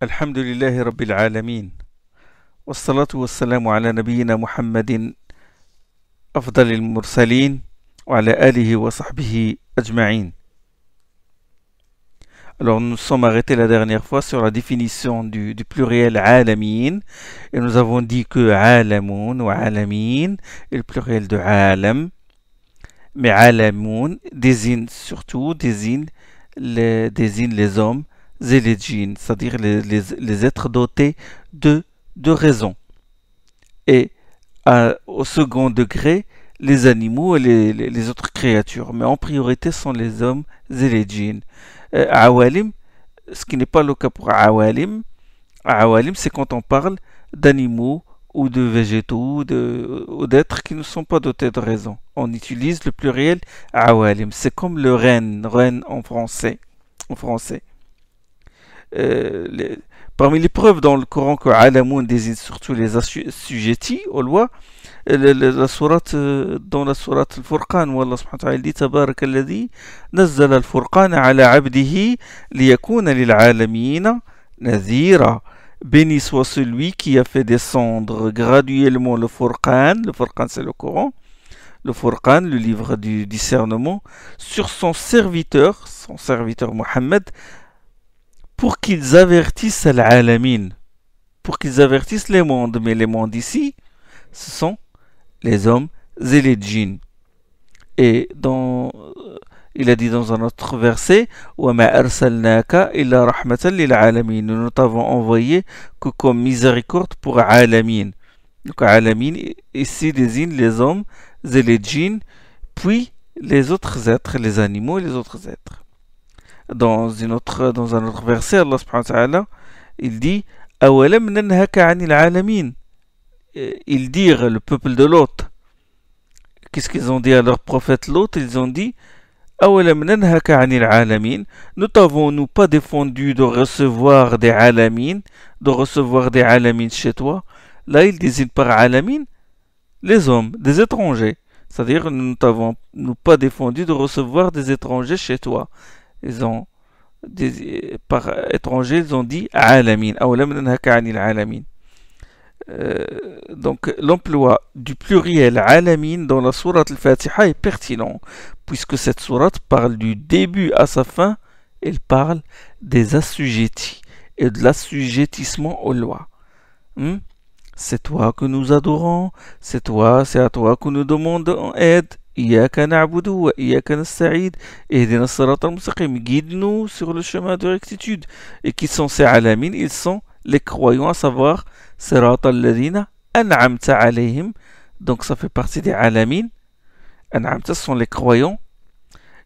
الحمد لله رب العالمين والصلاة والسلام على نبينا محمد أفضل المرسلين وعلى آله وصحبه أجمعين. Alors nous sommes arrêtés la dernière fois sur la définition du pluriel alamin et nous avons dit que alamun ou alamin est le pluriel de alam, mais alamun désigne les hommes et les djinns, c'est-à-dire les êtres dotés de raison. Et au second degré, les animaux et les autres créatures. Mais en priorité sont les hommes et les djinns. Awalim, ce qui n'est pas le cas pour awalim. Awalim, c'est quand on parle d'animaux ou de végétaux ou d'êtres qui ne sont pas dotés de raison. On utilise le pluriel awalim. C'est comme le reine en français. Parmi les preuves dans le Coran que alamoun désigne surtout les assujettis aux lois, dans la sourate Al-Furqan où Allah subhanahu wa ta'ala dit Tabarak alladhi nazzala al-Furqan ala abdihi liyakuna lil alamina nadhira. Béni soit celui qui a fait descendre graduellement le Furqan c'est le Coran, le Furqan, le livre du discernement, sur son serviteur Mohammed, pour qu'ils avertissent l'alamin, pour qu'ils avertissent les mondes. Mais les mondes ici, ce sont les hommes et les djinns. Et il a dit dans un autre verset وَمَا أَرْسَلْنَاكَ إِلَّا رَحْمَةً لِلْعَالَمِينَ. Nous t'avons envoyé que comme miséricorde pour alamin. Donc alamin ici désigne les hommes et les djinns, puis les autres êtres, les animaux et les autres êtres. Dans un autre verset, Allah subhanahu wa ta'ala, il dit أَوَلَمْ نَنْهَكَ عَنِ الْعَالَمِينَ. Ils dirent, le peuple de Lot, qu'est-ce qu'ils ont dit à leur prophète Lot? Ils ont dit أَوَلَمْ نَنْهَكَ عَنِ الْعَالَمِينَ. Ne t'avons-nous pas défendu de recevoir des alamin, chez toi? Là, ils désignent par alamin les hommes, des étrangers. C'est-à-dire, nous t'avons pas défendu de recevoir des étrangers chez toi. Par étrangers, ils ont dit alamin. Donc l'emploi du pluriel alamin dans la sourate Al-Fatiha est pertinent, puisque cette sourate parle du début à sa fin, elle parle des assujettis et de l'assujettissement aux lois. C'est toi que nous adorons, c'est à toi que nous demandons aide. Iyaka na'budu wa iyaka nasta'id. Ihdina as-sirata al-mustaqim. Guide-nous sur le chemin de rectitude. Et qui sont ces alamin? Ils sont les croyants, à savoir sirata alladhina an'amta alayhim. Donc ça fait partie des alamin. An'amta, ce sont les croyants.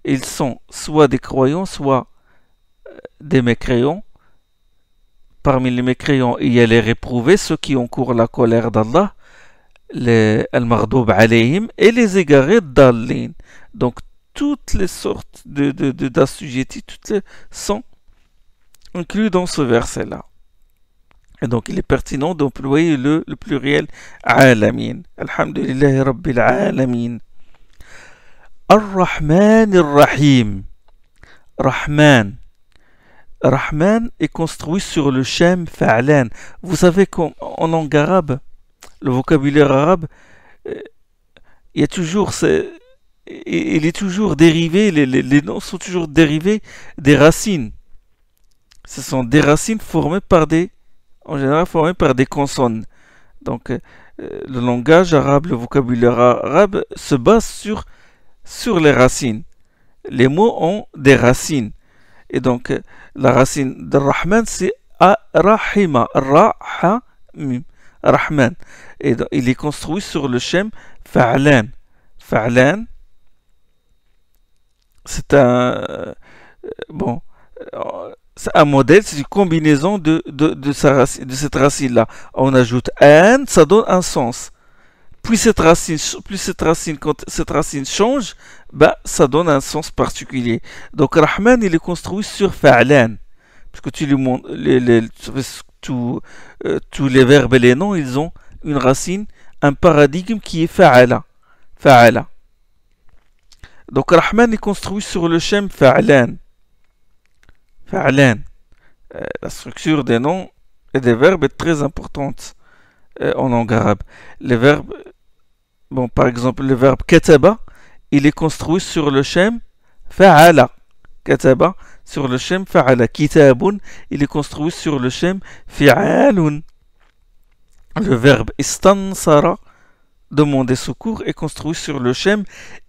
Ils sont soit des croyants, soit des mécréants. Parmi les mécréants, il y a les réprouvés, ceux qui encourent la colère d'Allah, les al-Maghdoub alayhim, et les égarés d'Allin. Donc toutes les sortes d'assujettis, sont inclus dans ce verset-là. Et donc il est pertinent d'employer le pluriel alamin. Alhamdulillahi Rabbil Alamin. Ar-Rahman Ar-Rahim. Rahman est construit sur le shem fa'lan. Vous savez qu'en langue arabe, le vocabulaire arabe, il est toujours dérivé, les noms sont toujours dérivés des racines. Ce sont des racines en général formées par des consonnes. Donc le langage arabe, le vocabulaire arabe se base sur les racines. Les mots ont des racines. Et donc la racine de Rahman c'est Rahima, Rahman. Et donc, il est construit sur le shem fa'lan. Fa'lan, c'est un modèle, c'est une combinaison de cette racine-là. On ajoute an, ça donne un sens. Quand cette racine change, ça donne un sens particulier. Donc Rahman, il est construit sur fa'lan. Parce que tu lui montres tous les verbes et les noms, ils ont une racine, un paradigme qui est fa'ala. Donc Rahman est construit sur le shem fa'lan. La structure des noms et des verbes est très importante en langue arabe. Les verbes, bon, par exemple, le verbe kataba, il est construit sur le shem fa'ala. Kataba, sur le shem fa'ala. Kitabun, il est construit sur le shem fi'alun. Le verbe istansara, demander secours, est construit sur le shem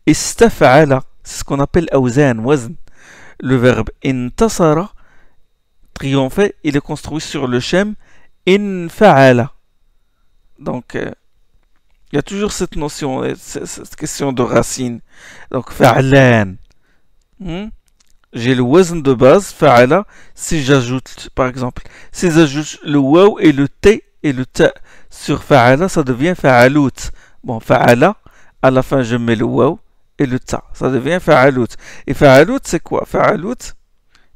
istaf'ala. C'est ce qu'on appelle awzan, wazn. Le verbe intasara, triompher, il est construit sur le shem infa'ala. Donc, il y a toujours cette notion, cette question de racine. Donc, fa'alan. J'ai le wazn de base, fa'ala. Si j'ajoute, par exemple, si j'ajoute le waw et le t et le ta sur fa'ala, ça devient fa'alout. Bon, fa'ala, à la fin, je mets le waw et le ta. Ça devient fa'alout. Et fa'alout, c'est quoi? Fa'alout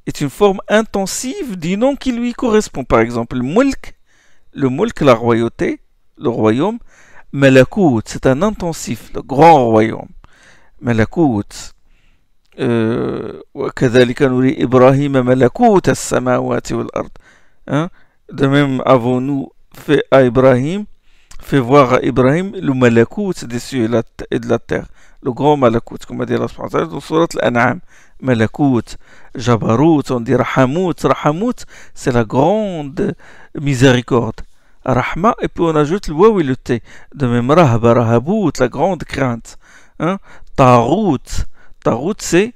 est une forme intensive du nom qui lui correspond. Par exemple, le mulk, la royauté, le royaume. Malakout, c'est un intensif, le grand royaume. Malakout. وكذلك نري إبراهيم ملكوت السماوات والأرض. De même, avons-nous fait à Ibrahim, fait voir à Ibrahim le malakout des cieux et de la terre. Le grand malakout, comme a dit Allah subhanahu wa ta'ala dans Surat Al-An'am. Malakout, Jabarut, on dit Rahamout. Rahamout, c'est la grande miséricorde. Rahma, et puis on ajoute le waw et le t. De même, Rahba, Rahabout, la grande crainte. Tarout. Tarout, c'est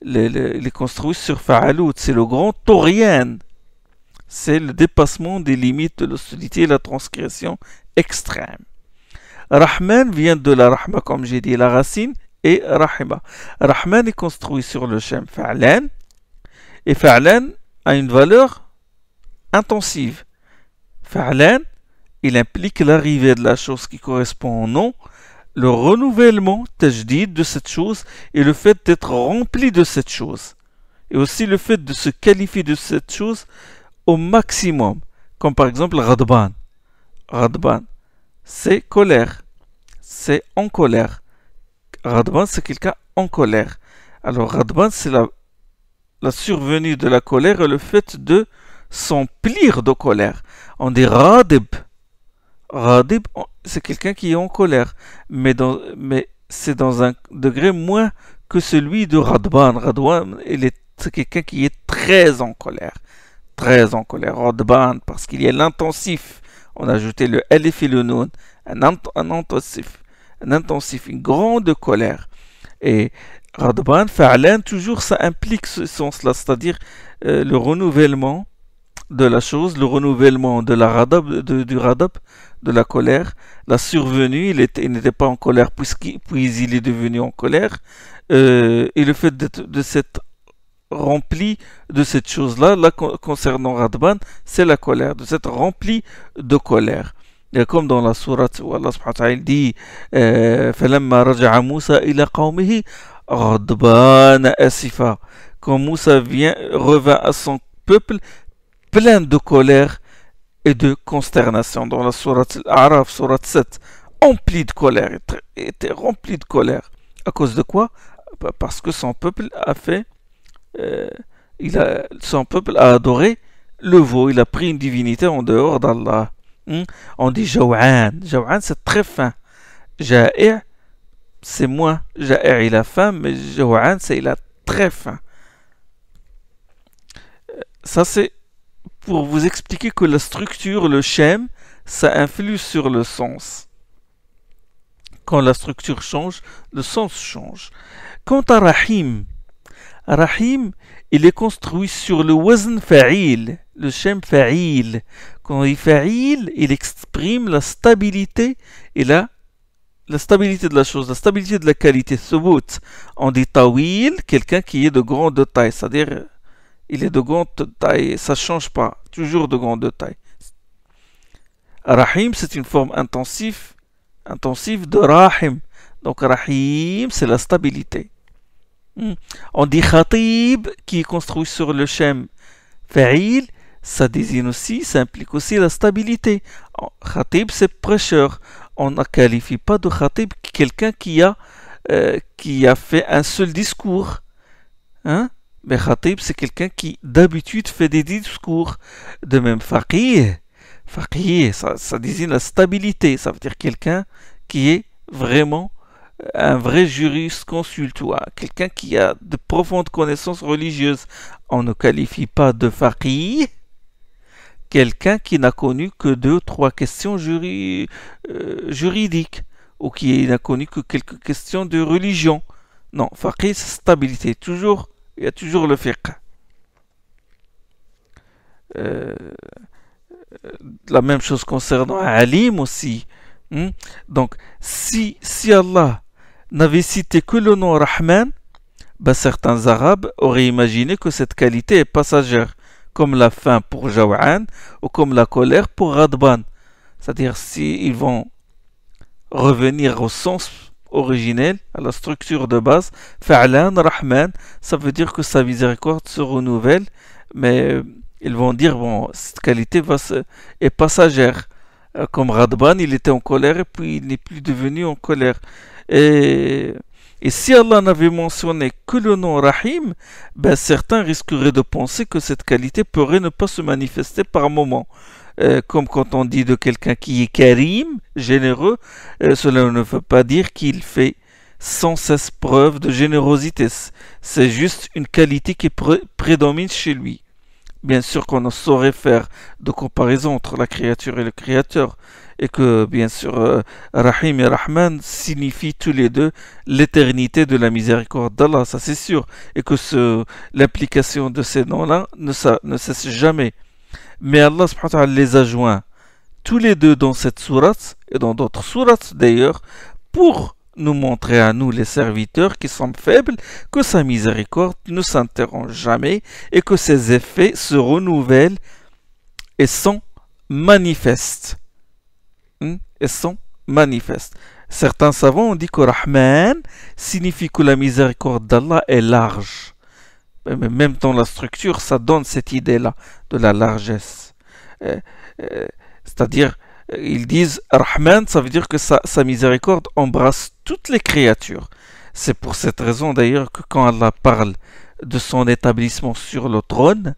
les construits sur Fa'alout. C'est le grand Taurian. C'est le dépassement des limites de l'hostilité et la transgression extrême. Rahman vient de la Rahma, comme j'ai dit, la racine, et Rahima. Rahman est construit sur le shem Fa'lan, et Fa'lan a une valeur intensive. Fa'lan, il implique l'arrivée de la chose qui correspond au nom, le renouvellement, tajdid, de cette chose, et le fait d'être rempli de cette chose. Et aussi le fait de se qualifier de cette chose au maximum. Comme par exemple Radban. Radban, c'est colère. C'est en colère. Radban, c'est quelqu'un en colère. Alors Radban, c'est la survenue de la colère et le fait de s'emplir de colère. On dit Radib. Radib, c'est quelqu'un qui est en colère. Mais c'est dans un degré moins que celui de Radban. Radban, c'est quelqu'un qui est très en colère. Très en colère. Radban, parce qu'il y a l'intensif. On a ajouté le alif et le nun. Un intensif. Un intensif, une grande colère. Et Radban, Fa'lan, toujours ça implique ce sens-là, c'est-à-dire le renouvellement de la chose, le renouvellement de la radab, du radab, de la colère, la survenue, il n'était pas en colère puis il est devenu en colère, et le fait de s'être rempli de cette chose-là, là, concernant Radban, c'est la colère, de s'être rempli de colère. Et comme dans la sourate où Allah subhanahu wa ta'ala dit فَلَمَّا رَجَعَ مُوسَى إِلَى قَوْمِهِ غَضْبَانَ أَسِفًا. Quand Moussa revint à son peuple plein de colère et de consternation. Dans la sourate Al-A'raf, sourate 7, empli de colère, était rempli de colère. À cause de quoi? Parce que son peuple a fait son peuple a adoré le veau, il a pris une divinité en dehors d'Allah. On dit Jaw'an. Jaw'an, c'est très fin. Ja'i', c'est moins. Ja'i', il a faim, mais Jaw'an, c'est il a très faim. Ça, c'est pour vous expliquer que la structure, le shem, ça influe sur le sens. Quand la structure change, le sens change. Quant à Rahim, Rahim, il est construit sur le wazn fa'il, le shem fa'il. Quand il dit fa'il, il exprime la stabilité et la stabilité de la chose, la stabilité de la qualité. Thubut. On dit tawil, quelqu'un qui est de grande taille, c'est-à-dire il est de grande taille, ça ne change pas, toujours de grande taille. Rahim, c'est une forme intensive de Rahim. Donc Rahim, c'est la stabilité. On dit Khatib, qui est construit sur le shem fa'il, ça désigne aussi, ça implique aussi la stabilité. Khatib, c'est prêcheur. On ne qualifie pas de Khatib quelqu'un qui a fait un seul discours. Mais Khatib, c'est quelqu'un qui d'habitude fait des discours. De même, Faqih. Faqih, ça désigne la stabilité. Ça veut dire quelqu'un qui est vraiment un vrai jurisconsulte, ou quelqu'un qui a de profondes connaissances religieuses. On ne qualifie pas de Faqih quelqu'un qui n'a connu que 2-3 questions juridiques, ou qui n'a connu que quelques questions de religion. Non, Faqih, c'est stabilité. Toujours, il y a toujours le fiqh. Euh, la même chose concernant Alim aussi. Donc, si Allah n'avait cité que le nom Rahman, ben certains Arabes auraient imaginé que cette qualité est passagère, comme la faim pour Jaw'an ou comme la colère pour Radban. C'est-à-dire, s'ils vont revenir au sens originel, à la structure de base, Fa'lan Rahman, ça veut dire que sa miséricorde se renouvelle, mais ils vont dire, bon, cette qualité est passagère. Comme Radban, il était en colère et puis il n'est plus devenu en colère. Et si Allah n'avait mentionné que le nom Rahim, ben certains risqueraient de penser que cette qualité pourrait ne pas se manifester par moment. Comme quand on dit de quelqu'un qui est Karim, généreux, cela ne veut pas dire qu'il fait sans cesse preuve de générosité. C'est juste une qualité qui prédomine chez lui. Bien sûr qu'on ne saurait faire de comparaison entre la créature et le créateur, et que bien sûr Rahim et Rahman signifient tous les deux l'éternité de la miséricorde d'Allah, ça c'est sûr, et que l'implication de ces noms-là ne cesse jamais. Mais Allah subhanahu wa ta'ala les a joints tous les deux dans cette sourate, et dans d'autres sourates d'ailleurs, pour nous montrer à nous les serviteurs qui sommes faibles que sa miséricorde ne s'interrompt jamais et que ses effets se renouvellent et sont manifestes. Et sont manifestes. Certains savants ont dit que Rahman signifie que la miséricorde d'Allah est large. Mais même dans la structure, ça donne cette idée-là de la largesse. C'est-à-dire, ils disent Rahman, ça veut dire que sa miséricorde embrasse toutes les créatures. C'est pour cette raison d'ailleurs que quand Allah parle de son établissement sur le trône,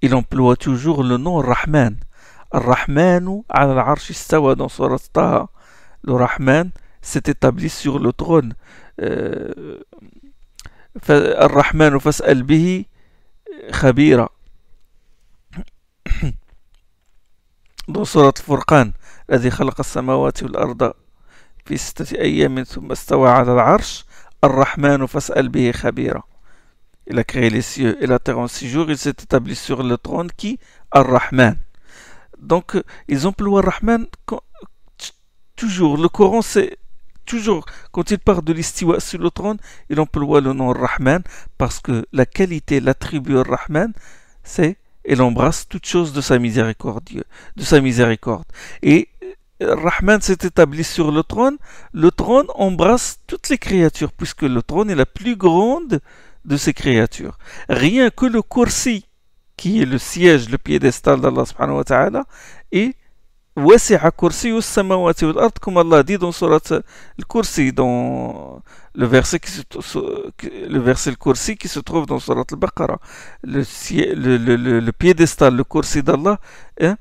il emploie toujours le nom Rahman. Ar-Rahmanu ala al-arsh istawa dans Surat Taha. Le Rahman s'est établi sur le trône. Ar-Rahmanu fas'al bihi khabira. dans Surat Al-Furqan, الذي خلق السماوات والأرض في 6 أيام ثم استوى على العرش الرحمن فاسأل به خبيرا. Il a créé les cieux et la terre en 6 jours, il s'est établi sur le trône qui Ar-Rahman. Donc ils emploient Rahman toujours. Le Coran, c'est toujours, quand il parle de l'istiwa sur le trône, il emploie le nom Rahman parce que la qualité, l'attribut Rahman, c'est il embrasse toute chose de sa miséricorde. Et Rahman s'est établi sur le trône embrasse toutes les créatures, puisque le trône est la plus grande de ces créatures. Rien que le kursi, qui est le siège, le piédestal d'Allah subhanahu wa ta'ala, et وسع كرسي السماوات والأرض comme Allah dit dans Surat Al-Kursi, dans le verset Al-Kursi qui se trouve dans Surat Al-Baqarah. Le piédestal, le Kursi d'Allah, hein,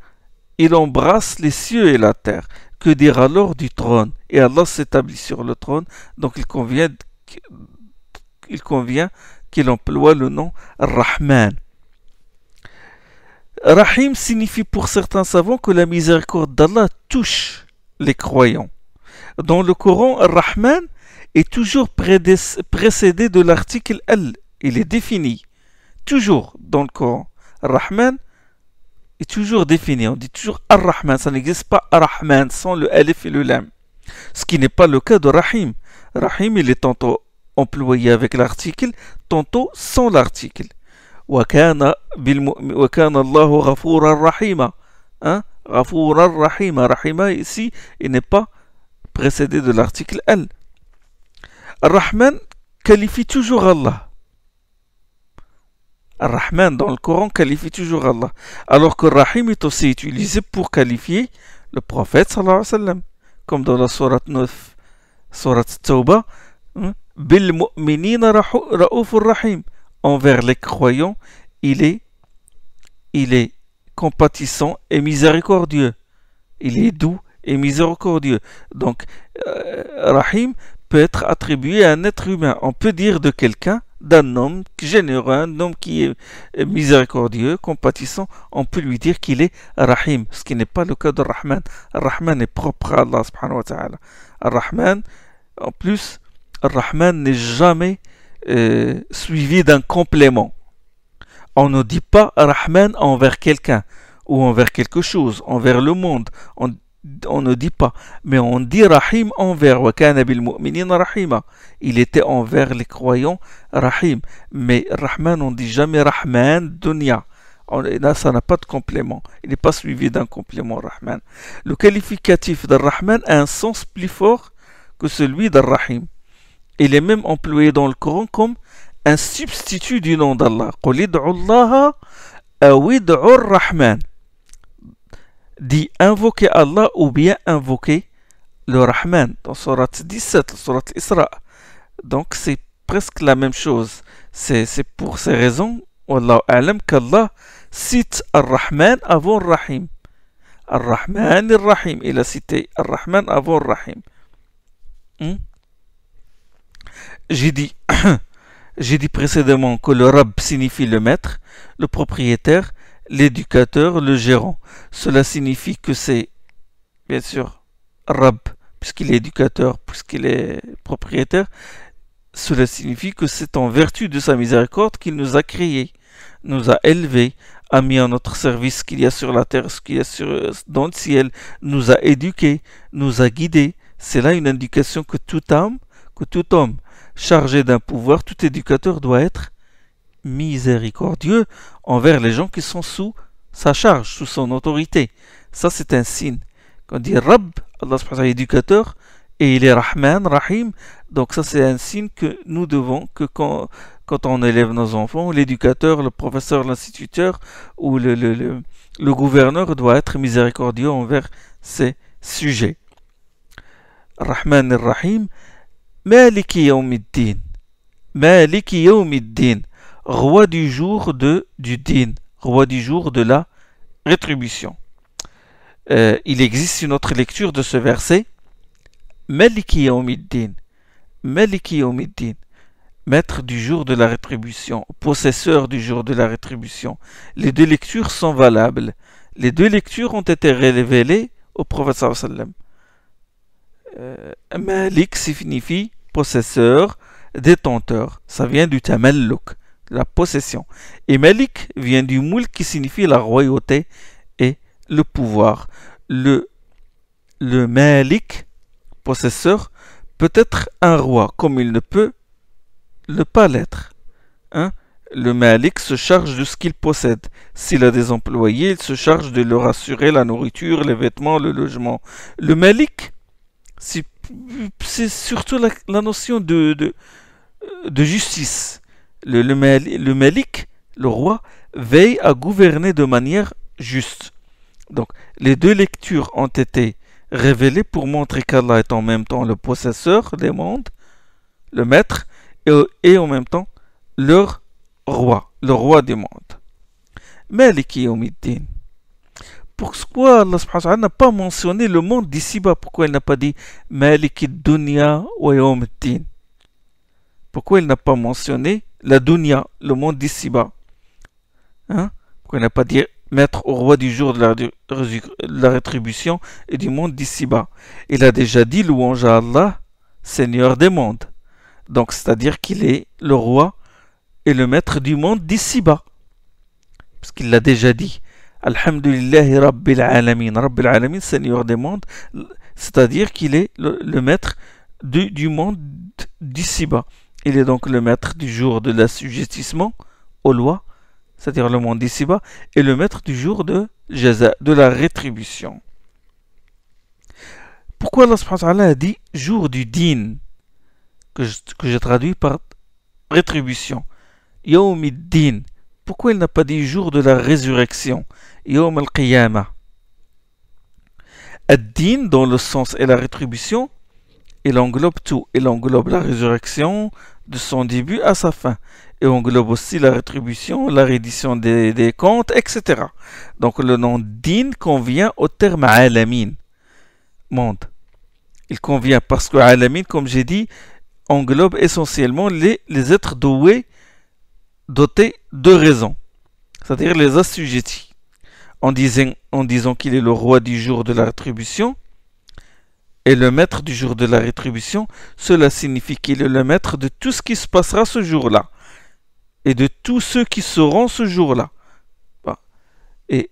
il embrasse les cieux et la terre. Que dire alors du trône? Et Allah s'établit sur le trône, donc il convient qu'il emploie le nom Rahman. Rahim signifie pour certains savants que la miséricorde d'Allah touche les croyants. Dans le Coran, Rahman est toujours précédé de l'article Al. Il est défini. Toujours dans le Coran. Rahman est toujours défini. On dit toujours Ar-Rahman. Ça n'existe pas Ar-Rahman sans le Alif et le Lam. Ce qui n'est pas le cas de Rahim. Rahim, il est tantôt employé avec l'article, tantôt sans l'article. وكان الله غفورا رحيما. غفورا رحيما. Rahima ici, il n'est pas précédé de l'article Al. Ar-Rahman qualifie toujours Allah. Ar-Rahman dans le Coran qualifie toujours Allah. Alors que Rahim est aussi utilisé pour qualifier le prophète sallallahu alayhi wa sallam. Comme dans la sourate 9, sourate Tawbah, Bil mu'minina ra'ufur rahim. envers les croyants, il est compatissant et miséricordieux. Il est doux et miséricordieux. Donc, Rahim peut être attribué à un être humain. On peut dire de quelqu'un, d'un homme généreux, un homme qui est miséricordieux, compatissant, on peut lui dire qu'il est Rahim, ce qui n'est pas le cas de Rahman. Rahman est propre à Allah subhanahu wa ta'ala. Rahman, en plus, Rahman n'est jamais suivi d'un complément. On ne dit pas Rahman envers quelqu'un ou envers quelque chose, envers le monde. On ne dit pas, mais on dit Rahim envers wa kana bil mu'minina rahima. Il était envers les croyants Rahim. Mais Rahman, on ne dit jamais Rahman dunya. Là, ça n'a pas de complément. Il n'est pas suivi d'un complément Rahman. Le qualificatif de Rahman a un sens plus fort que celui de Rahim. Il est même employé dans le Coran comme un substitut du nom d'Allah. Qul id'u Allah aw id'u Rahman. Dit invoquer Allah ou bien invoquer le Rahman dans Surat 17, Surat Isra. Donc c'est presque la même chose. C'est pour ces raisons, Wallahu a'lam, qu'Allah cite Ar-Rahman avant Ar-Rahim. Ar-Rahman Ar-Rahim. Il a cité Ar-Rahman avant Ar-Rahim. J'ai dit précédemment que le Rabb signifie le maître, le propriétaire, l'éducateur, le gérant. Cela signifie que c'est, bien sûr, Rabb, puisqu'il est éducateur, puisqu'il est propriétaire. Cela signifie que c'est en vertu de sa miséricorde qu'il nous a créés, nous a élevés, a mis à notre service ce qu'il y a sur la terre, ce qu'il y a dans le ciel, nous a éduqués, nous a guidés. C'est là une indication que tout homme chargé d'un pouvoir, tout éducateur doit être miséricordieux envers les gens qui sont sous sa charge, sous son autorité. Ça, c'est un signe. Quand on dit Rabb, Allah subhanahu wa ta'ala est éducateur, et il est Rahman, Rahim, donc ça, c'est un signe que nous devons, que quand on élève nos enfants, l'éducateur, le professeur, l'instituteur ou le gouverneur doit être miséricordieux envers ses sujets. Rahman et Rahim, Maliki Yawmiddin. Maliki Yawmiddin. Roi du jour du din, roi du jour de la rétribution. Il existe une autre lecture de ce verset. Maliki Yawmiddin. Maliki Yawmiddin. Maître du jour de la rétribution, possesseur du jour de la rétribution. Les deux lectures sont valables. Les deux lectures ont été révélées au prophète sallallahu alayhi wa sallam. Malik signifie possesseur, détenteur. Ça vient du tamalluk, la possession. Et Malik vient du mulk qui signifie la royauté et le pouvoir. Le Malik, possesseur, peut être un roi, comme il ne peut ne pas l'être. Le Malik se charge de ce qu'il possède. S'il a des employés, il se charge de leur assurer la nourriture, les vêtements, le logement. Le Malik, c'est surtout la notion de justice. Le Malik, le roi, veille à gouverner de manière juste. Donc, les deux lectures ont été révélées pour montrer qu'Allah est en même temps le possesseur des mondes, le maître, et en même temps leur roi, le roi des mondes. Maliki Yawmiddin. Pourquoi Allah subhanahu wa ta'ala n'a pas mentionné le monde d'ici-bas? Pourquoi il n'a pas dit Maliki Dunya wa Yawmiddin? Pourquoi il n'a pas mentionné la dunya, le monde d'ici-bas? Pourquoi il n'a pas dit maître au roi du jour de la rétribution et du monde d'ici-bas? Il a déjà dit louange à Allah, Seigneur des mondes. Donc, c'est-à-dire qu'il est le roi et le maître du monde d'ici-bas. Parce qu'il l'a déjà dit. Alhamdulillahi Rabbil Alamin. Rabbil Alamin, Seigneur des mondes. C'est-à-dire qu'il est le maître du monde d'ici-bas. Il est donc le maître du jour de l'assujettissement aux lois, c'est-à-dire le monde d'ici-bas, et le maître du jour de la rétribution. Pourquoi Allah subhanahu wa ta'ala a dit jour du din, que j'ai traduit par rétribution? Yawmiddin. Pourquoi il n'a pas dit jour de la résurrection? Yawm al-Qiyamah. Ad-din, dans le sens et la rétribution, il englobe tout. Il englobe la résurrection de son début à sa fin. Et englobe aussi la rétribution, la reddition des comptes, etc. Donc le nom din convient au terme alamin, monde. Il convient parce que alamin, comme j'ai dit, englobe essentiellement les êtres dotés de raison, c'est-à-dire les assujettis. En disant qu'il est le roi du jour de la rétribution et le maître du jour de la rétribution, cela signifie qu'il est le maître de tout ce qui se passera ce jour-là et de tous ceux qui seront ce jour-là. Et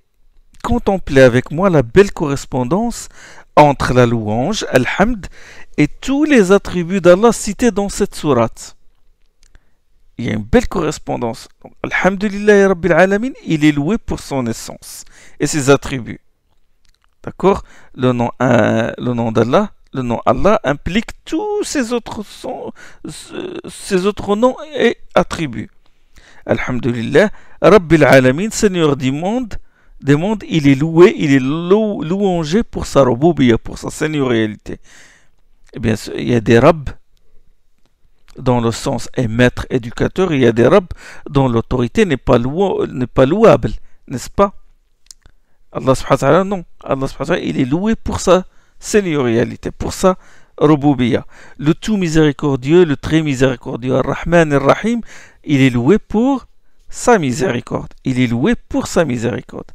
contemplez avec moi la belle correspondance entre la louange, al-hamd, et tous les attributs d'Allah cités dans cette sourate. Il y a une belle correspondance. Alhamdulillah Rabbil Alamin, il est loué pour son essence et ses attributs. D'accord? Le nom d'Allah, le nom Allah implique tous ces autres noms et attributs. Alhamdulillah Rabbil Alamin, Seigneur des mondes, il est loué, il est louangé pour sa rouboubiya, pour sa seigneurialité. Eh bien, il y a des rabbs dans le sens est maître, éducateur, il y a des rabbs dont l'autorité n'est pas louable, n'est-ce pas? Allah subhanahu wa ta'ala, non. Allah subhanahu wa ta'ala, il est loué pour sa seigneurialité, pour sa rouboubiya. Le tout miséricordieux, le très miséricordieux, Ar-Rahman Ar-Rahim, il est loué pour sa miséricorde. Il est loué pour sa miséricorde.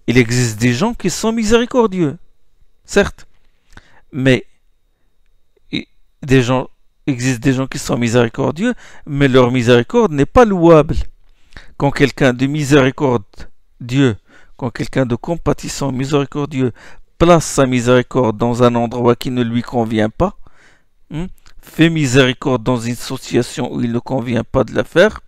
Il existe des gens qui sont miséricordieux, certes, mais il existe des gens qui sont miséricordieux, mais leur miséricorde n'est pas louable. Quand quelqu'un de miséricordieux, quand quelqu'un de compatissant, miséricordieux, place sa miséricorde dans un endroit qui ne lui convient pas, fait miséricorde dans une situation où il ne convient pas de le faire,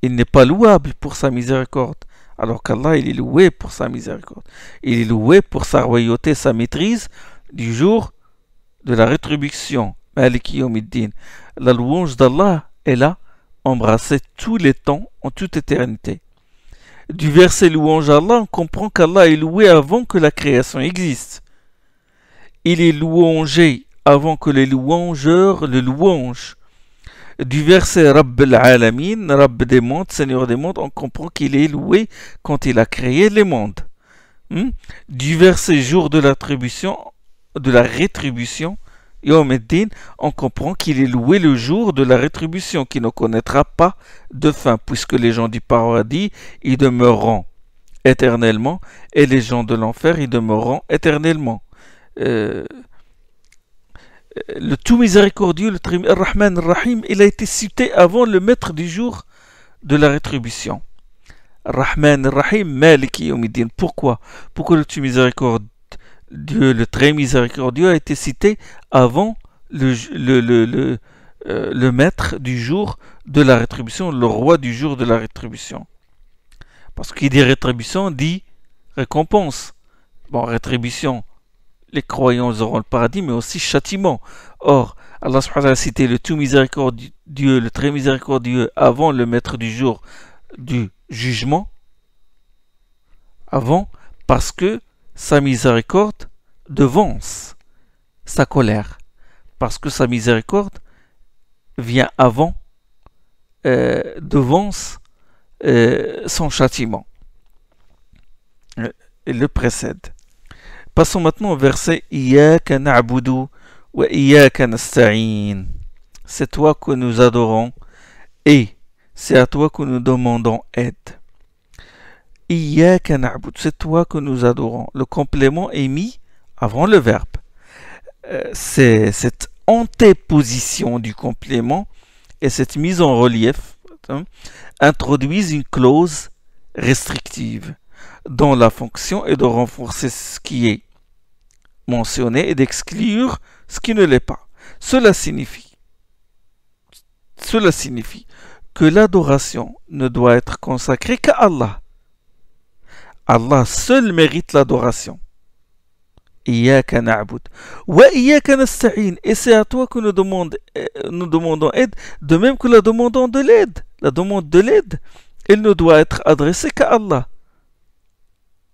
il n'est pas louable pour sa miséricorde. Alors qu'Allah, il est loué pour sa miséricorde. Il est loué pour sa royauté, sa maîtrise du jour de la rétribution. Maliki Yawmiddin. La louange d'Allah est là, embrassée tous les temps, en toute éternité. Du verset louange à Allah, on comprend qu'Allah est loué avant que la création existe. Il est louangé avant que les louangeurs le louangent. Du verset Rabb al-Alamin, Rabb des mondes, Seigneur des mondes, on comprend qu'il est loué quand il a créé les mondes. Du verset jour de la rétribution, Yawm ad-Din, on comprend qu'il est loué le jour de la rétribution, qui ne connaîtra pas de fin, puisque les gens du paradis y demeureront éternellement, et les gens de l'enfer y demeureront éternellement. Le tout miséricordieux, le Rahman Rahim, il a été cité avant le maître du jour de la rétribution. Rahman Rahim, Maliki Yawmiddin. Pourquoi? Pourquoi le tout miséricordieux, le très miséricordieux, a été cité avant le maître du jour de la rétribution, le roi du jour de la rétribution? Parce qu'il dit rétribution, dit récompense. Bon, rétribution, les croyants auront le paradis, mais aussi châtiment. Or, Allah subhanahu wa ta'ala a cité le tout miséricordieux, le très miséricordieux, avant le maître du jour du jugement. Avant, parce que sa miséricorde devance sa colère. Parce que sa miséricorde vient avant, devance son châtiment. Il le précède. Passons maintenant au verset Iyyaka na'budu wa iyyaka nasta'in. C'est toi que nous adorons et c'est à toi que nous demandons aide. Iyyaka na'budu, c'est toi que nous adorons. Le complément est mis avant le verbe. C'est cette antéposition du complément et cette mise en relief introduisent une clause restrictive dont la fonction est de renforcer ce qui est mentionné et d'exclure ce qui ne l'est pas. Cela signifie que l'adoration ne doit être consacrée qu'à Allah. Allah seul mérite l'adoration. Iyyaka na'bud wa iyyaka nasta'in. Et c'est à toi que nous demandons aide, de même que la demande de l'aide. La demande de l'aide, elle ne doit être adressée qu'à Allah.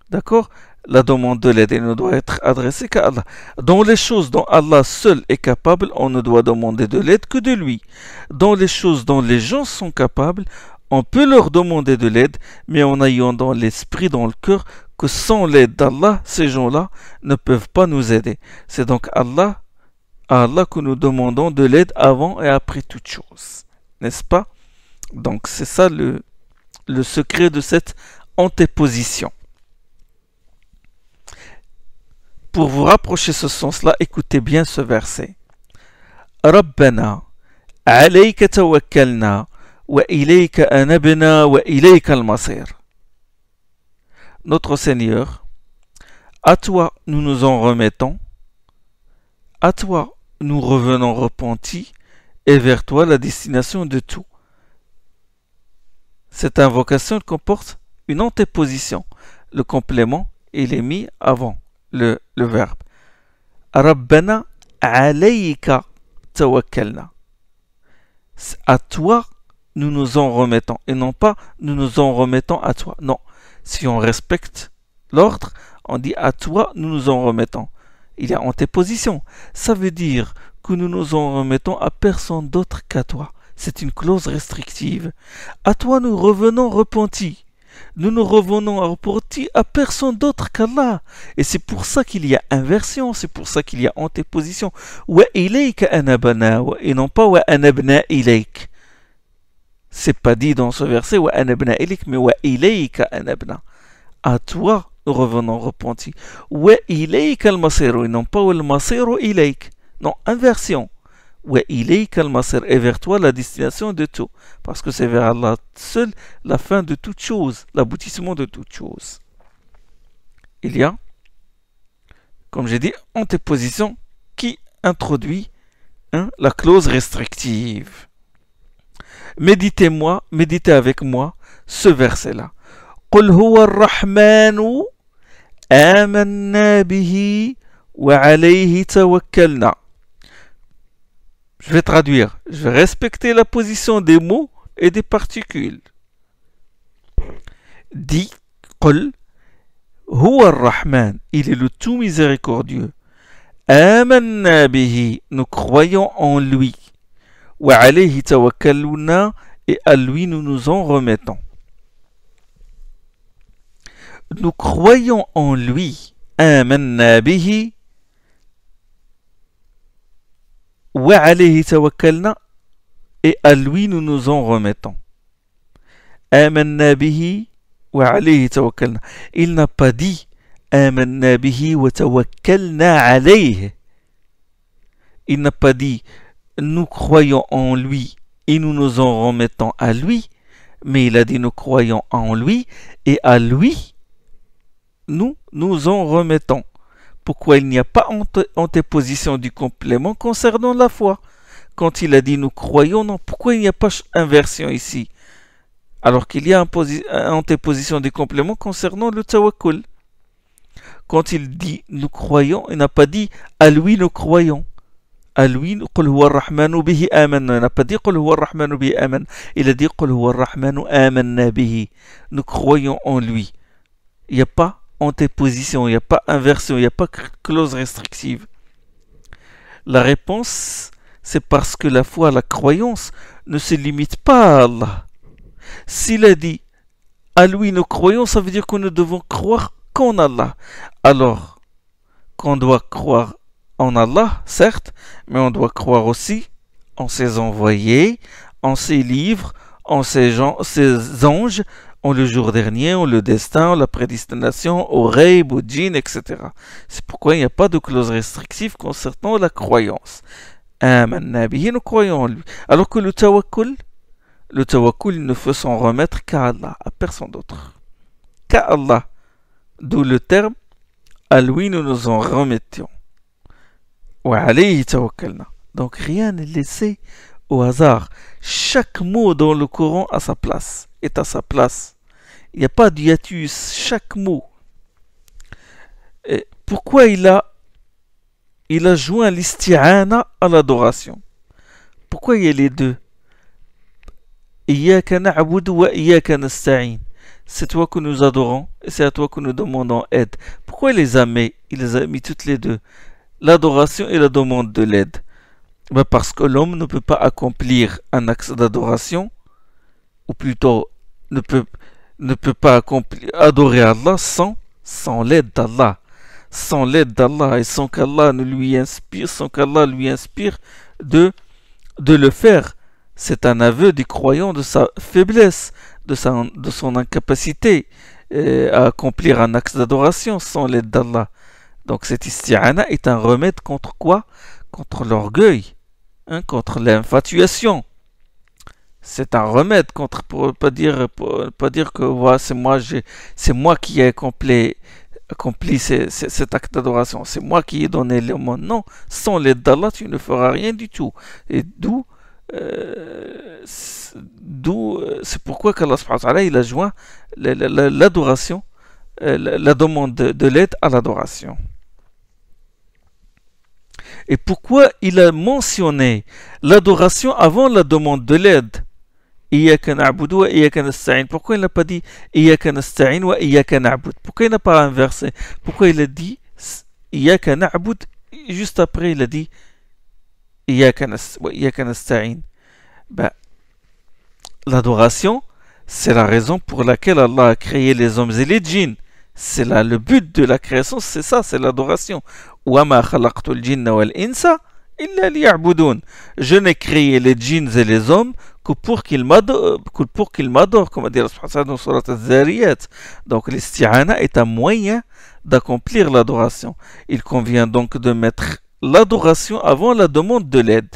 D'accord? la demande de l'aide ne doit être adressée qu'à Allah. Dans les choses dont Allah seul est capable, on ne doit demander de l'aide que de lui. Dans les choses dont les gens sont capables, on peut leur demander de l'aide, mais en ayant dans l'esprit, dans le cœur, que sans l'aide d'Allah, ces gens-là ne peuvent pas nous aider. C'est donc à Allah que nous demandons de l'aide avant et après toute chose. N'est-ce pas? Donc c'est ça le secret de cette antéposition. Pour vous rapprocher ce sens-là, écoutez bien ce verset. Rabbana, alayka tawakkalna, wa ilayka anabna, wa ilayka al-masir. Notre Seigneur, à toi nous nous en remettons, à toi nous revenons repentis, et vers toi la destination de tout. Cette invocation comporte une antéposition. Le complément, il est mis avant le verbe. Rabbana alayka tawakkalna. À toi, nous nous en remettons. Et non pas, nous nous en remettons à toi. Non. Si on respecte l'ordre, on dit à toi, nous nous en remettons. Il y a antéposition. Ça veut dire que nous nous en remettons à personne d'autre qu'à toi. C'est une clause restrictive. À toi, nous revenons repentis. Nous nous revenons repentis à personne d'autre qu'Allah. Et c'est pour ça qu'il y a inversion, c'est pour ça qu'il y a antéposition. Wa ilayka anabna, et non pas wa anabna ilayk. C'est pas dit dans ce verset wa anabna ilayk, mais wa ilayka anabna. À toi, nous revenons repentis. Wa ilayka al-masir, et non pas wa al-masir ilayk. Non, inversion. Wa ilayka al-masir, et vers toi la destination de tout. Parce que c'est vers Allah seul la fin de toute chose, l'aboutissement de toute chose. Il y a, comme j'ai dit, antéposition qui introduit la clause restrictive. Méditez avec moi ce verset-là. قل هو الرحمن آمنا به وعليه توكلنا. Je vais traduire. Je vais respecter la position des mots et des particules. Dit, قل هو الرحمن. Il est le tout miséricordieux. آمنا به. Nous croyons en lui. وعليه توكلنا. Et à lui nous nous en remettons. Nous croyons en lui. آمنا به. وعليه توكلنا. Et à lui nous nous en remettons. آمنا به وعليه توكلنا. Il n'a pas dit آمنا به وتوكلنا عليه. Il n'a pas dit nous croyons en lui et nous nous en remettons à lui, mais il a dit nous croyons en lui et à lui nous nous en remettons. Pourquoi il n'y a pas antéposition du complément concernant la foi? Quand il a dit nous croyons, non, pourquoi il n'y a pas inversion ici? Alors qu'il y a antéposition du complément concernant le tawakkul. Quand il dit nous croyons, il n'a pas dit à lui nous croyons. À lui, قل هو الرحمن به آمنا. Il n'a pas dit قل هو الرحمن به آمنا. Il a dit قل هو الرحمن آمنا به. Nous croyons en lui. Il n'y a pas antéposition, il n'y a pas inversion, il n'y a pas clause restrictive. La réponse, c'est parce que la foi, la croyance, ne se limite pas à Allah. S'il a dit à lui nous croyons, ça veut dire que nous devons croire qu'en Allah. Alors, qu'on doit croire en Allah, certes, mais on doit croire aussi en ses envoyés, en ses livres, en ses anges, en le jour dernier, en le destin, en la prédestination, au Ghaib, au djinn, etc. C'est pourquoi il n'y a pas de clause restrictive concernant la croyance. Amanna bihi, nous croyons en lui. Alors que le tawakkul, il ne faut s'en remettre qu'à Allah, à personne d'autre. Qu'à Allah. D'où le terme, à lui nous nous en remettions. Wa alayhi tawakkalna. Donc rien n'est laissé au hasard. Chaque mot dans le Coran a sa place, est à sa place. Il n'y a pas d'hiatus, chaque mot. Et pourquoi il a joint l'isti'ana à l'adoration? Pourquoi il y a les deux? Iyyaka na'budu wa iyyaka nasta'in. c'est toi que nous adorons et c'est à toi que nous demandons aide. Pourquoi il les a mis? Il les a mis toutes les deux. L'adoration et la demande de l'aide. Ben parce que l'homme ne peut pas accomplir un acte d'adoration, ou plutôt ne peut pas adorer Allah sans l'aide d'Allah. Sans l'aide d'Allah et sans qu'Allah lui inspire de le faire. C'est un aveu du croyant de sa faiblesse, de son incapacité à accomplir un acte d'adoration sans l'aide d'Allah. Donc cette isti'ana est un remède contre quoi? Contre l'orgueil, hein, contre l'infatuation. C'est un remède contre, pour pas dire que voilà, c'est moi qui ai accompli cet acte d'adoration, c'est moi qui ai donné le monde. Non, sans l'aide d'Allah, tu ne feras rien du tout. Et c'est pourquoi qu'Allah subhanahu wa ta'ala, il a joint l'adoration, la demande de l'aide à l'adoration. Et pourquoi il a mentionné l'adoration avant la demande de l'aide? Pourquoi il n'a pas dit Pourquoi il n'a pas inversé? Pourquoi il a dit juste après il a dit ben, l'adoration, c'est la raison pour laquelle Allah a créé les hommes et les djinns. C'est là le but de la création, c'est ça, c'est l'adoration. Je n'ai créé les djinns et les hommes que pour qu'ils m'adorent, comme a dit Allah dans Surat Al-Zariyat. Donc l'isti'ana est un moyen d'accomplir l'adoration. Il convient donc de mettre l'adoration avant la demande de l'aide,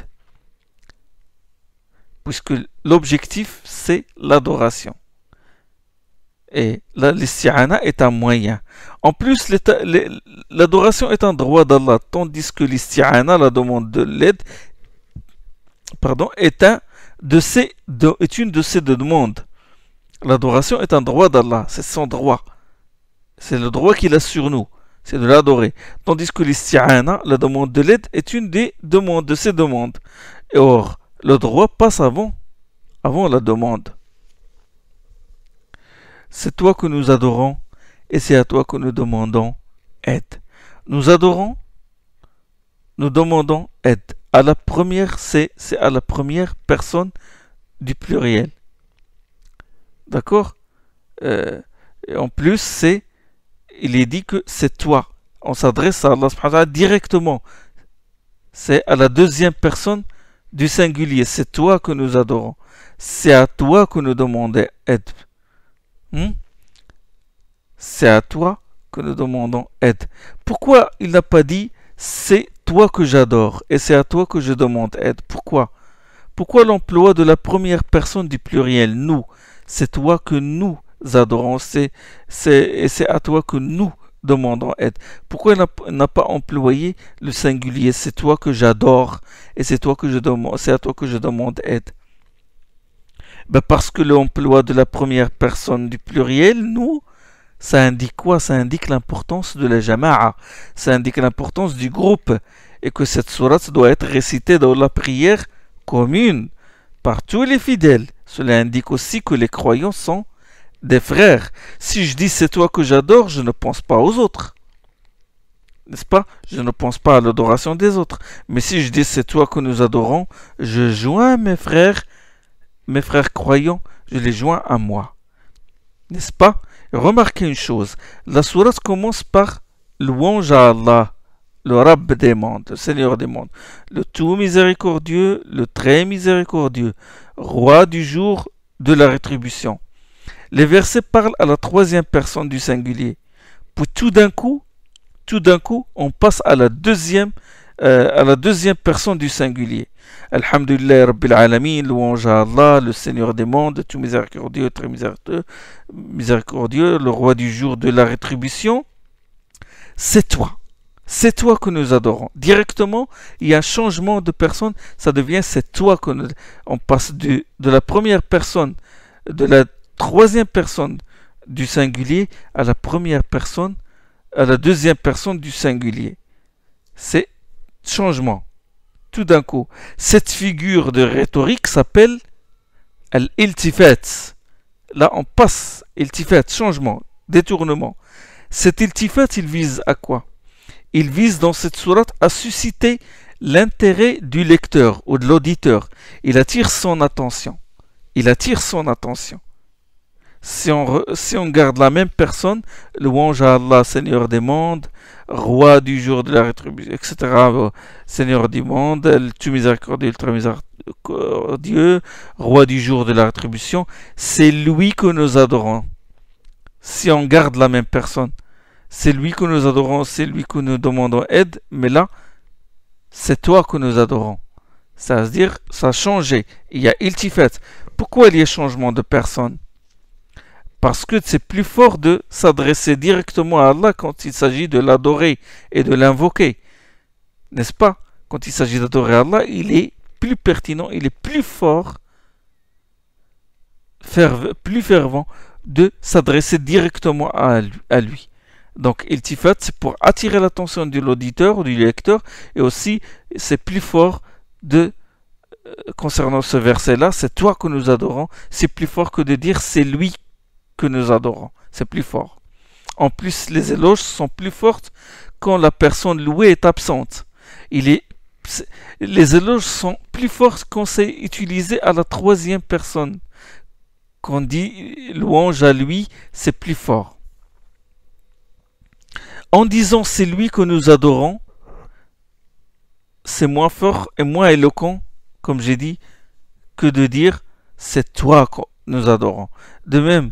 puisque l'objectif c'est l'adoration. Et là, l'isti'ana est un moyen. En plus, l'adoration est un droit d'Allah, tandis que l'isti'ana, la demande de l'aide, est une de ces demandes. L'adoration est un droit d'Allah, c'est son droit. C'est le droit qu'il a sur nous, c'est de l'adorer. Tandis que l'isti'ana, la demande de l'aide, est une des demandes, de ces demandes. Et or, le droit passe avant la demande. C'est toi que nous adorons et c'est à toi que nous demandons aide. Nous adorons, nous demandons aide. À la première, c'est à la première personne du pluriel. D'accord? Et en plus, il est dit que c'est toi. On s'adresse à Allah subhanahu wa ta'ala directement. C'est à la deuxième personne du singulier. C'est toi que nous adorons. C'est à toi que nous demandons aide. C'est à toi que nous demandons aide. Pourquoi il n'a pas dit c'est toi que j'adore et c'est à toi que je demande aide? Pourquoi l'emploi de la première personne du pluriel, nous? C'est toi que nous adorons et c'est à toi que nous demandons aide. Pourquoi il n'a pas employé le singulier? C'est toi que j'adore et c'est à toi que je demande aide. Ben parce que l'emploi de la première personne du pluriel, nous, ça indique quoi? Ça indique l'importance de la jama'a, ça indique l'importance du groupe, et que cette sourate doit être récitée dans la prière commune par tous les fidèles. Cela indique aussi que les croyants sont des frères. Si je dis c'est toi que j'adore, je ne pense pas aux autres. N'est-ce pas? Je ne pense pas à l'adoration des autres. Mais si je dis c'est toi que nous adorons, je joins mes frères croyants, je les joins à moi. N'est-ce pas? Remarquez une chose, la sourate commence par louange à Allah, le Rabb des mondes, le Seigneur des mondes, le tout miséricordieux, le très miséricordieux, roi du jour de la rétribution. Les versets parlent à la troisième personne du singulier. Puis tout d'un coup, on passe à la deuxième personne du singulier. Alhamdulillah Rabbil Alamin, louange à Allah, le Seigneur des mondes, tout miséricordieux, très miséricordieux, le roi du jour de la rétribution. C'est toi que nous adorons. Directement, il y a un changement de personne, ça devient c'est toi que nous... On passe de la première personne, de la troisième personne du singulier à la première personne, à la deuxième personne du singulier. C'est changement. Tout d'un coup, cette figure de rhétorique s'appelle al-iltifat. Là, on passe iltifat, changement, détournement. Cet iltifat, il vise à quoi? Il vise dans cette sourate à susciter l'intérêt du lecteur ou de l'auditeur. Il attire son attention. Il attire son attention. Si on garde la même personne, louange à Allah, Seigneur des mondes, roi du jour de la rétribution, etc. Seigneur du monde, le tout miséricordieux, ultra miséricordieux, roi du jour de la rétribution, c'est lui que nous adorons. Si on garde la même personne, c'est lui que nous adorons, c'est lui que nous demandons aide, mais là, c'est toi que nous adorons. Ça veut dire, ça a changé. Il y a iltifat. Pourquoi il y a changement de personne? Parce que c'est plus fort de s'adresser directement à Allah quand il s'agit de l'adorer et de l'invoquer. N'est-ce pas? Quand il s'agit d'adorer Allah, il est plus pertinent, il est plus fort, plus fervent de s'adresser directement à lui. Donc, iltifat, c'est pour attirer l'attention de l'auditeur ou du lecteur, et aussi, c'est plus fort de, concernant ce verset-là, c'est toi que nous adorons, c'est plus fort que de dire c'est lui que nous adorons, c'est plus fort. En plus, les éloges sont plus fortes quand la personne louée est absente. Les éloges sont plus forts quand c'est utilisé à la troisième personne. Quand on dit louange à lui, c'est plus fort. En disant c'est lui que nous adorons, c'est moins fort et moins éloquent, comme j'ai dit, que de dire c'est toi que nous adorons. De même,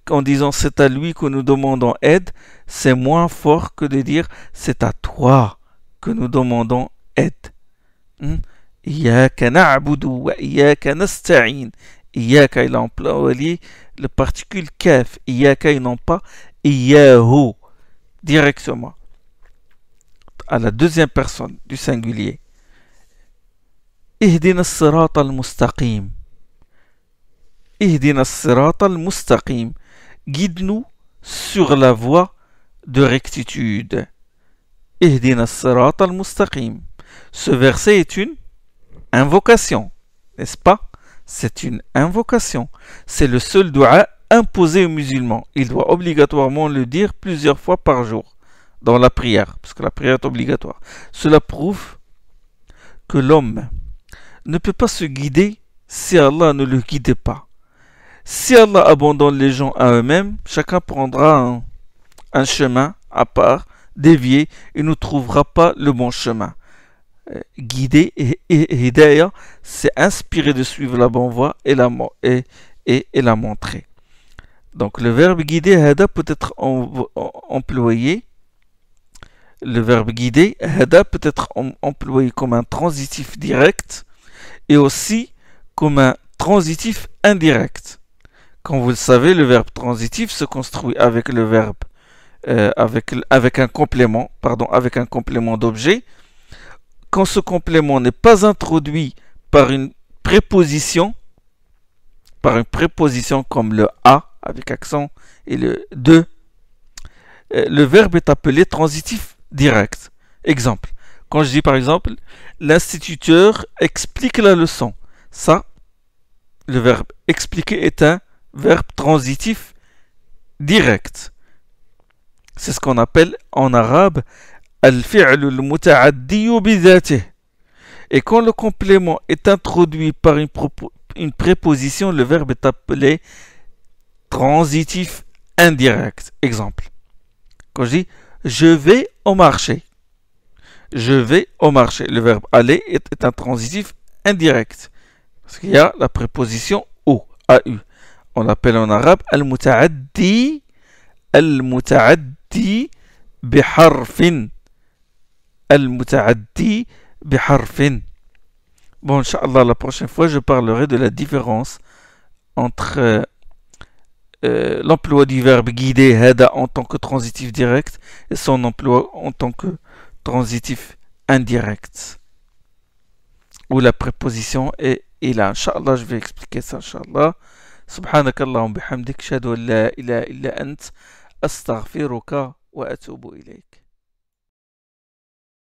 en disant c'est à lui que nous demandons aide, c'est moins fort que de dire c'est à toi que nous demandons aide. Iyaka na'budu wa iyaka nasta'in. Iyaka, il a employé le particule kaf. Iyaka, et non pas iyahu. Directement. À la deuxième personne du singulier. Ihdina as-sirata al-mustaqim. Ihdina as-sirata al-mustaqim. Guide-nous sur la voie de rectitude. Ihdina as-sirata al-mustaqim. Ce verset est une invocation, n'est-ce pas? C'est une invocation. C'est le seul dua imposé aux musulmans. Il doit obligatoirement le dire plusieurs fois par jour dans la prière, parce que la prière est obligatoire. Cela prouve que l'homme ne peut pas se guider si Allah ne le guide pas. Si Allah abandonne les gens à eux-mêmes, chacun prendra un chemin à part, dévié, et ne trouvera pas le bon chemin. Guider et hidayah, c'est inspirer de suivre la bonne voie et la montrer. Donc le verbe guider, hada, peut être employé. Le verbe guider, hada, peut être employé comme un transitif direct et aussi comme un transitif indirect. Comme vous le savez, le verbe transitif se construit avec le verbe avec un complément, avec un complément d'objet. Quand ce complément n'est pas introduit par une préposition comme le a avec accent et le de, le verbe est appelé transitif direct. Exemple, quand je dis par exemple l'instituteur explique la leçon, ça, le verbe expliquer est un verbe transitif direct. C'est ce qu'on appelle en arabe al-fi'l al-muta'addi bidhatih. Et quand le complément est introduit par une préposition, le verbe est appelé transitif indirect. Exemple, quand je dis je vais au marché, je vais au marché, le verbe aller est un transitif indirect parce qu'il y a la préposition au, au. On l'appelle en arabe al-muta'addi biharfin. Al-muta'addi biharfin. Bon, Inch'Allah, la prochaine fois, je parlerai de la différence entre l'emploi du verbe guider, hada, en tant que transitif direct et son emploi en tant que transitif indirect, où la préposition est ila. Inch'Allah, je vais expliquer ça, Inch'Allah. سبحانك اللهم وبحمدك أشهد أن لا إله إلا أنت أستغفرك وأتوب إليك.